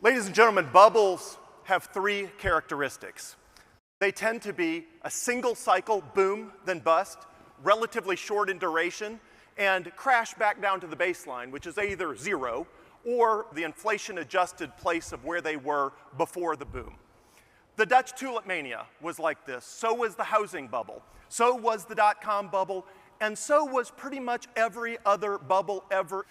Ladies and gentlemen, bubbles have three characteristics. They tend to be a single cycle, boom, then bust, relatively short in duration, and crash back down to the baseline, which is either zero or the inflation-adjusted place of where they were before the boom. The Dutch tulip mania was like this. So was the housing bubble. So was the dot-com bubble. And so was pretty much every other bubble ever.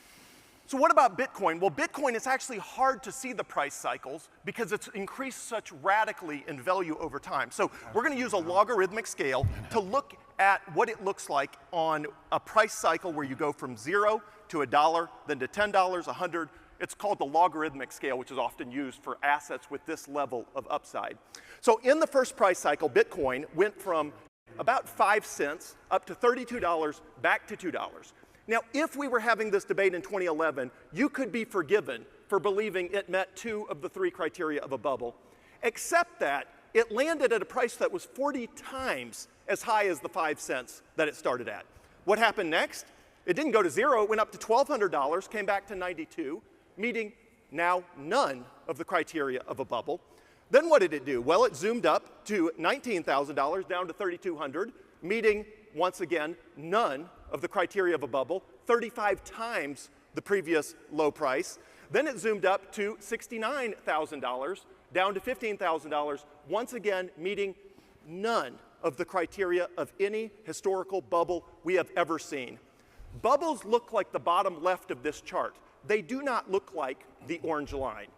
So what about Bitcoin? Well, Bitcoin is actually hard to see the price cycles because it's increased such radically in value over time. So we're going to use a logarithmic scale to look at what it looks like on a price cycle where you go from 0 to $1, then to $10, $100. It's called the logarithmic scale, which is often used for assets with this level of upside. So in the first price cycle, Bitcoin went from about 5 cents up to $32, back to $2. Now, if we were having this debate in 2011, you could be forgiven for believing it met 2 of the 3 criteria of a bubble, except that it landed at a price that was 40 times as high as the 5 cents that it started at. What happened next? It didn't go to 0, it went up to $1,200, came back to 92, meeting now none of the criteria of a bubble. Then what did it do? Well, it zoomed up to $19,000, down to $3,200, meeting, once again, none of the criteria of a bubble, 35 times the previous low price. Then it zoomed up to $69,000, down to $15,000, once again meeting none of the criteria of any historical bubble we have ever seen. Bubbles look like the bottom left of this chart. They do not look like the orange line.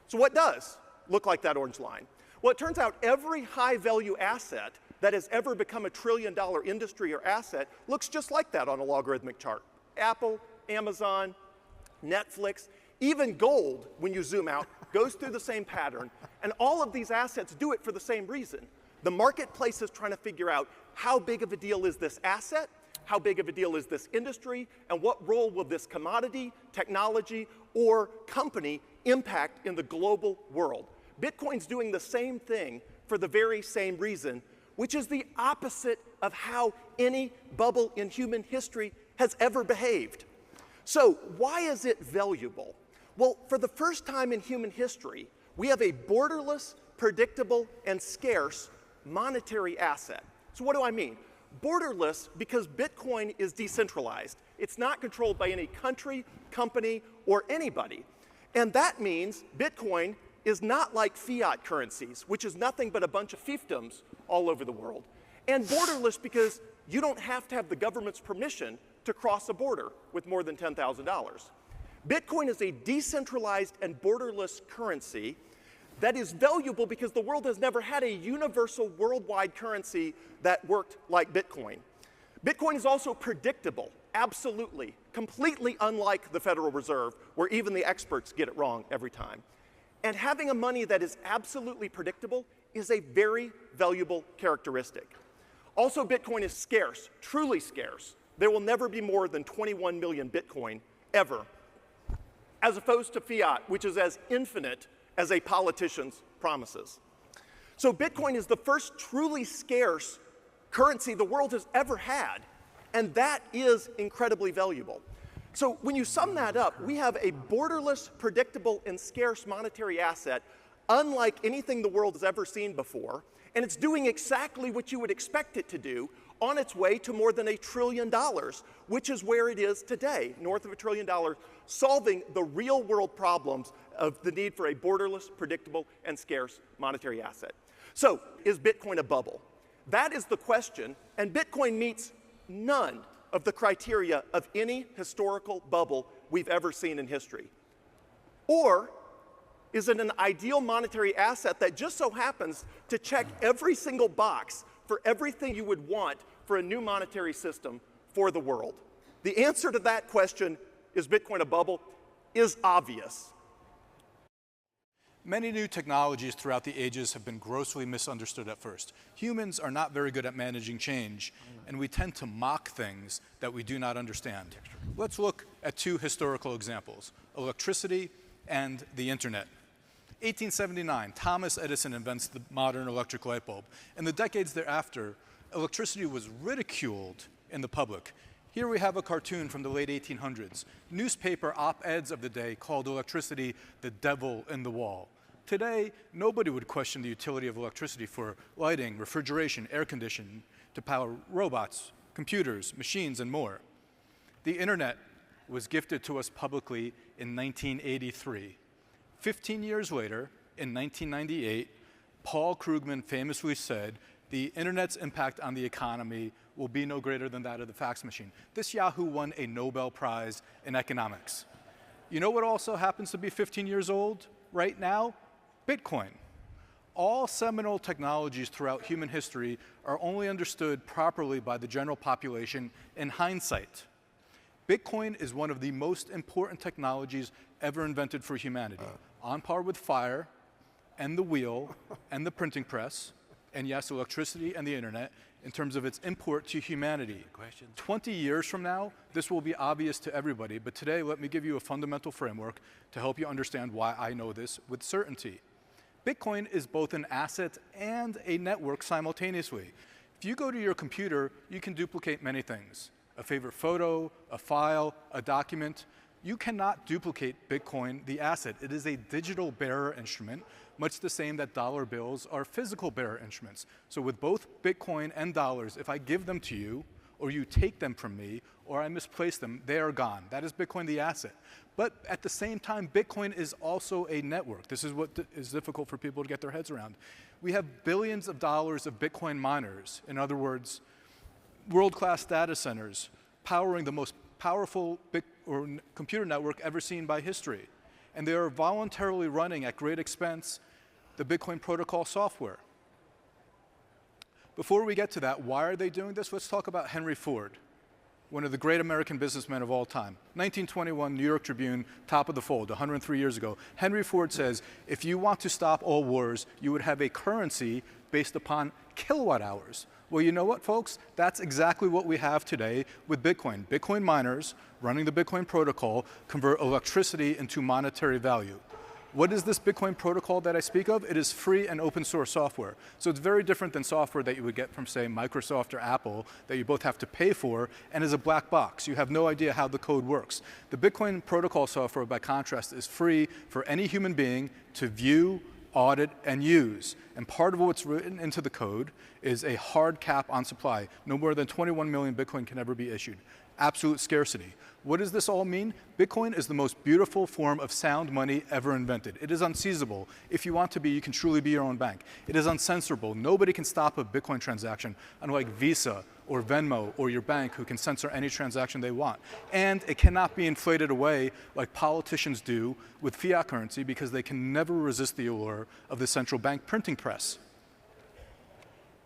So what does look like that orange line? Well, it turns out every high-value asset that has ever become a trillion-dollar industry or asset looks just like that on a logarithmic chart. Apple, Amazon, Netflix, even gold, when you zoom out, goes through the same pattern. And all of these assets do it for the same reason. The marketplace is trying to figure out how big of a deal is this asset, how big of a deal is this industry, and what role will this commodity, technology, or company impact in the global world. Bitcoin's doing the same thing for the very same reason, which is the opposite of how any bubble in human history has ever behaved. So why is it valuable? Well, for the first time in human history, we have a borderless, predictable, and scarce monetary asset. So what do I mean? Borderless because Bitcoin is decentralized. It's not controlled by any country, company, or anybody. And that means Bitcoin is not like fiat currencies, which is nothing but a bunch of fiefdoms all over the world. And borderless because you don't have to have the government's permission to cross a border with more than $10,000. Bitcoin is a decentralized and borderless currency that is valuable because the world has never had a universal worldwide currency that worked like Bitcoin. Bitcoin is also predictable, absolutely, completely unlike the Federal Reserve, where even the experts get it wrong every time. And having a money that is absolutely predictable is a very valuable characteristic. Also, Bitcoin is scarce, truly scarce. There will never be more than 21 million Bitcoin, ever, as opposed to fiat, which is as infinite as a politician's promises. So Bitcoin is the first truly scarce currency the world has ever had, and that is incredibly valuable. So when you sum that up, we have a borderless, predictable, and scarce monetary asset unlike anything the world has ever seen before, and it's doing exactly what you would expect it to do on its way to more than $1 trillion, which is where it is today, north of $1 trillion, solving the real-world problems of the need for a borderless, predictable, and scarce monetary asset. So, is Bitcoin a bubble? That is the question, and Bitcoin meets none of the criteria of any historical bubble we've ever seen in history. Or is it an ideal monetary asset that just so happens to check every single box for everything you would want for a new monetary system for the world? The answer to that question, is Bitcoin a bubble, is obvious. Many new technologies throughout the ages have been grossly misunderstood at first. Humans are not very good at managing change, and we tend to mock things that we do not understand. Let's look at 2 historical examples, electricity and the internet. 1879, Thomas Edison invents the modern electric light bulb. In the decades thereafter, electricity was ridiculed in the public. Here we have a cartoon from the late 1800s. Newspaper op-eds of the day called electricity the devil in the wall. Today, nobody would question the utility of electricity for lighting, refrigeration, air conditioning, to power robots, computers, machines, and more. The internet was gifted to us publicly in 1983. 15 years later, in 1998, Paul Krugman famously said, "The internet's impact on the economy will be no greater than that of the fax machine." This Yahoo won a Nobel Prize in economics. You know what also happens to be 15 years old right now? Bitcoin. All seminal technologies throughout human history are only understood properly by the general population in hindsight. Bitcoin is one of the most important technologies ever invented for humanity, on par with fire and the wheel and the printing press, and yes, electricity and the internet, in terms of its import to humanity. 20 years from now, this will be obvious to everybody, but today let me give you a fundamental framework to help you understand why I know this with certainty. Bitcoin is both an asset and a network simultaneously. If you go to your computer, you can duplicate many things. A favorite photo, a file, a document. You cannot duplicate Bitcoin, the asset. It is a digital bearer instrument, much the same that dollar bills are physical bearer instruments. So with both Bitcoin and dollars, if I give them to you, or you take them from me, or I misplace them, they are gone. That is Bitcoin, the asset. But at the same time, Bitcoin is also a network. This is what is difficult for people to get their heads around. We have billions of dollars of Bitcoin miners. In other words, world-class data centers powering the most powerful computer network ever seen by history. And they are voluntarily running at great expense the Bitcoin protocol software. Before we get to that, why are they doing this? Let's talk about Henry Ford, one of the great American businessmen of all time. 1921, New York Tribune, top of the fold, 103 years ago. Henry Ford says, if you want to stop all wars, you would have a currency based upon kilowatt hours. Well, you know what, folks? That's exactly what we have today with Bitcoin. Bitcoin miners running the Bitcoin protocol convert electricity into monetary value. What is this Bitcoin protocol that I speak of? It is free and open source software. So it's very different than software that you would get from, say, Microsoft or Apple that you both have to pay for and is a black box. You have no idea how the code works. The Bitcoin protocol software, by contrast, is free for any human being to view, audit, and use. And part of what's written into the code is a hard cap on supply. No more than 21 million Bitcoin can ever be issued. Absolute scarcity. What does this all mean? Bitcoin is the most beautiful form of sound money ever invented. It is unseizable. If you want to be, you can truly be your own bank. It is uncensorable. Nobody can stop a Bitcoin transaction, unlike Visa or Venmo or your bank, who can censor any transaction they want. And it cannot be inflated away like politicians do with fiat currency, because they can never resist the allure of the central bank printing press.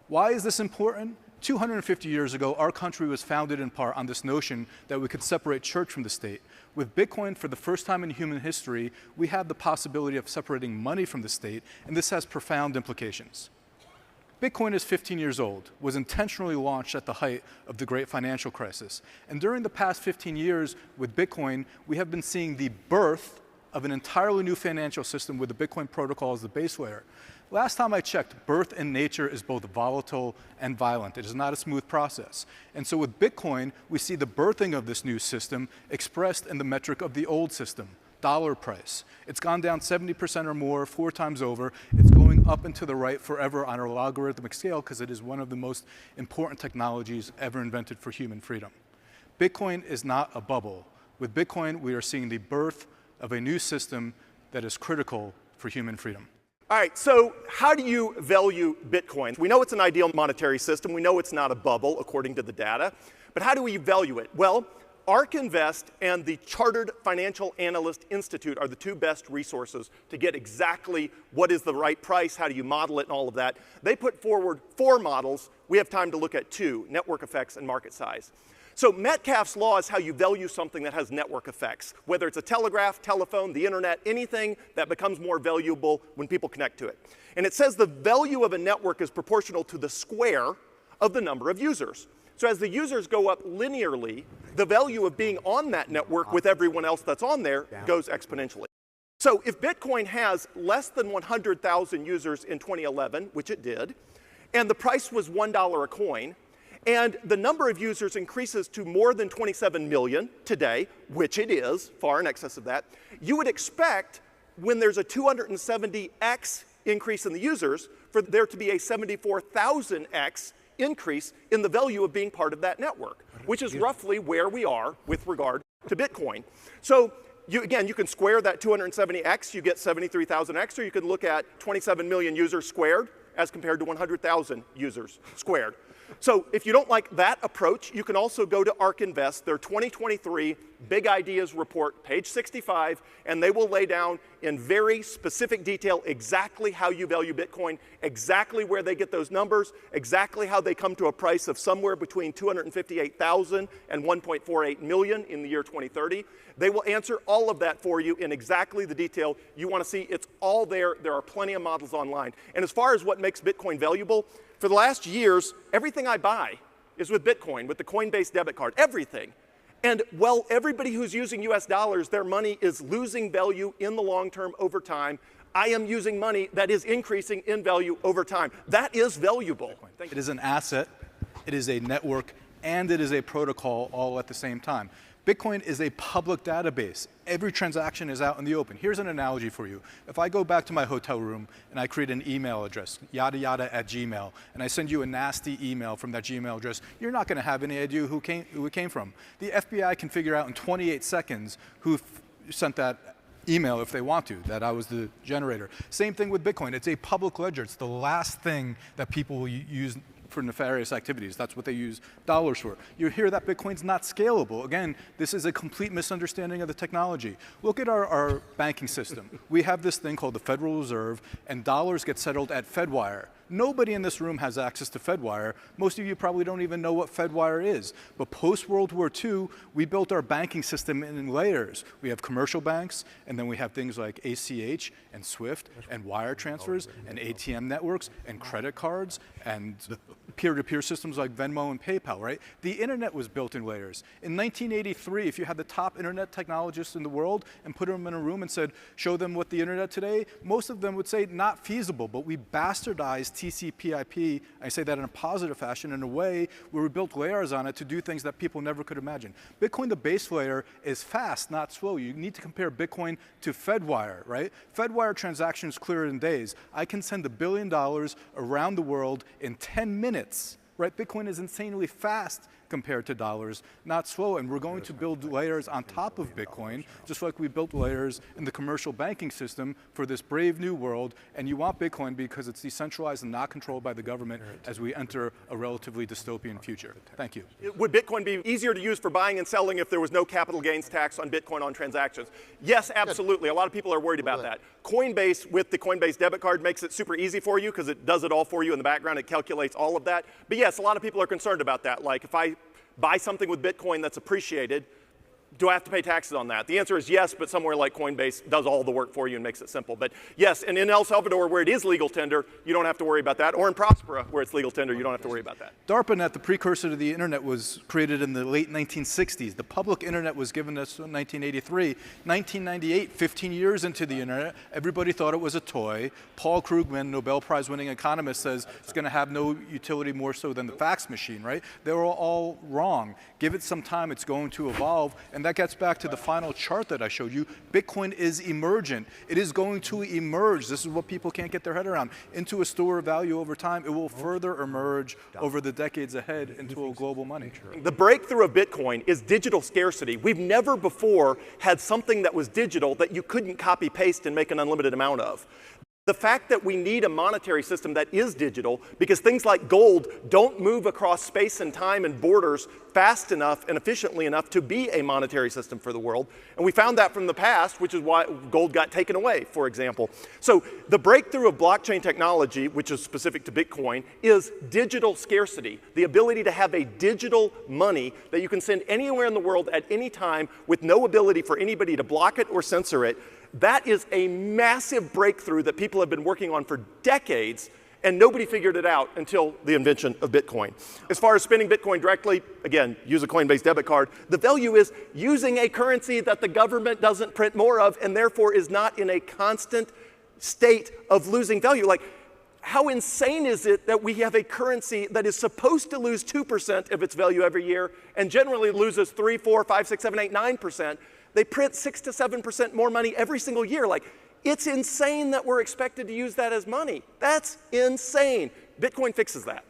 Why is this important? 250 years ago, our country was founded in part on this notion that we could separate church from the state. With Bitcoin, for the first time in human history, we have the possibility of separating money from the state, and this has profound implications. Bitcoin is 15 years old, was intentionally launched at the height of the great financial crisis. And during the past 15 years with Bitcoin, we have been seeing the birth of an entirely new financial system with the Bitcoin protocol as the base layer. Last time I checked, birth in nature is both volatile and violent. It is not a smooth process. And so with Bitcoin, we see the birthing of this new system expressed in the metric of the old system, dollar price. It's gone down 70% or more, 4 times over. It's going up and to the right forever on a logarithmic scale, because it is one of the most important technologies ever invented for human freedom. Bitcoin is not a bubble. With Bitcoin, we are seeing the birth of a new system that is critical for human freedom. All right, so how do you value Bitcoin? We know it's an ideal monetary system. We know it's not a bubble, according to the data. But how do we value it? Well, ARK Invest and the Chartered Financial Analyst Institute are the 2 best resources to get exactly what is the right price, how do you model it, and all of that. They put forward 4 models. We have time to look at 2, network effects and market size. So Metcalfe's law is how you value something that has network effects, whether it's a telegraph, telephone, the internet, anything that becomes more valuable when people connect to it. And it says the value of a network is proportional to the square of the number of users. So as the users go up linearly, the value of being on that network with everyone else that's on there goes exponentially. So if Bitcoin has less than 100,000 users in 2011, which it did, and the price was $1 a coin, and the number of users increases to more than 27 million today, which it is, far in excess of that, you would expect when there's a 270x increase in the users for there to be a 74,000x increase in the value of being part of that network, which is roughly where we are with regard to Bitcoin. So again, you can square that 270x, you get 73,000x, or you can look at 27 million users squared as compared to 100,000 users squared. So if you don't like that approach, you can also go to ARK Invest, their 2023 Big Ideas report, page 65, and they will lay down in very specific detail exactly how you value Bitcoin, exactly where they get those numbers, exactly how they come to a price of somewhere between 258,000 and 1.48 million in the year 2030. They will answer all of that for you in exactly the detail you want to see. It's all there. There are plenty of models online. And as far as what makes Bitcoin valuable, for the last years, everything I buy is with Bitcoin, with the Coinbase debit card, everything. And while everybody who's using US dollars, their money is losing value in the long term over time, I am using money that is increasing in value over time. That is valuable. It is an asset, it is a network, and it is a protocol all at the same time. Bitcoin is a public database. Every transaction is out in the open. Here's an analogy for you. If I go back to my hotel room and I create an email address, yada yada at Gmail, and I send you a nasty email from that Gmail address, you're not going to have any idea who it came from. The FBI can figure out in 28 seconds who sent that email if they want to, that I was the generator. Same thing with Bitcoin. It's a public ledger. It's the last thing that people will use for nefarious activities. That's what they use dollars for. You hear that Bitcoin's not scalable. Again, this is a complete misunderstanding of the technology. Look at our banking system. We have this thing called the Federal Reserve, and dollars get settled at Fedwire. Nobody in this room has access to Fedwire. Most of you probably don't even know what Fedwire is. But post-World War II, we built our banking system in layers. We have commercial banks, and then we have things like ACH and SWIFT and wire transfers and ATM networks and credit cards and peer-to-peer systems like Venmo and PayPal, right? The internet was built in layers. In 1983, if you had the top internet technologists in the world and put them in a room and said, show them what the internet today, most of them would say not feasible, but we bastardized TCP/IP, I say that in a positive fashion, in a way where we built layers on it to do things that people never could imagine. Bitcoin, the base layer, is fast, not slow. You need to compare Bitcoin to Fedwire, right? Fedwire transactions clear in days. I can send $1 billion around the world in 10 minutes, right? Bitcoin is insanely fast compared to dollars, not slow, and we're going to build layers on top of Bitcoin, just like we built layers in the commercial banking system for this brave new world, and you want Bitcoin because it's decentralized and not controlled by the government as we enter a relatively dystopian future. Thank you. Would Bitcoin be easier to use for buying and selling if there was no capital gains tax on Bitcoin on transactions? Yes, absolutely. A lot of people are worried about that. Coinbase, with the Coinbase debit card, makes it super easy for you because it does it all for you in the background. It calculates all of that. But yes, a lot of people are concerned about that. Like if I buy something with Bitcoin that's appreciated, do I have to pay taxes on that? The answer is yes, but somewhere like Coinbase does all the work for you and makes it simple. But yes, and in El Salvador, where it is legal tender, you don't have to worry about that. Or in Prospera, where it's legal tender, you don't have to worry about that. DARPANET, the precursor to the internet, was created in the late 1960s. The public internet was given us in 1983. 1998, 15 years into the internet, everybody thought it was a toy. Paul Krugman, Nobel Prize-winning economist, says it's going to have no utility more so than the fax machine, right? They were all wrong. Give it some time, it's going to evolve. And that gets back to the final chart that I showed you. Bitcoin is emergent. It is going to emerge. This is what people can't get their head around. Into a store of value over time. It will further emerge over the decades ahead into a global money. The breakthrough of Bitcoin is digital scarcity. We've never before had something that was digital that you couldn't copy paste and make an unlimited amount of. The fact that we need a monetary system that is digital, because things like gold don't move across space and time and borders fast enough and efficiently enough to be a monetary system for the world. And we found that from the past, which is why gold got taken away, for example. So the breakthrough of blockchain technology, which is specific to Bitcoin, is digital scarcity, the ability to have a digital money that you can send anywhere in the world at any time with no ability for anybody to block it or censor it. That is a massive breakthrough that people have been working on for decades, and nobody figured it out until the invention of Bitcoin. As far as spending Bitcoin directly, again, use a Coinbase debit card. The value is using a currency that the government doesn't print more of and therefore is not in a constant state of losing value. Like, how insane is it that we have a currency that is supposed to lose 2% of its value every year and generally loses 3, 4, 5, 6, 7, 8, 9%? They print 6 to 7% more money every single year. Like, it's insane that we're expected to use that as money. That's insane. Bitcoin fixes that.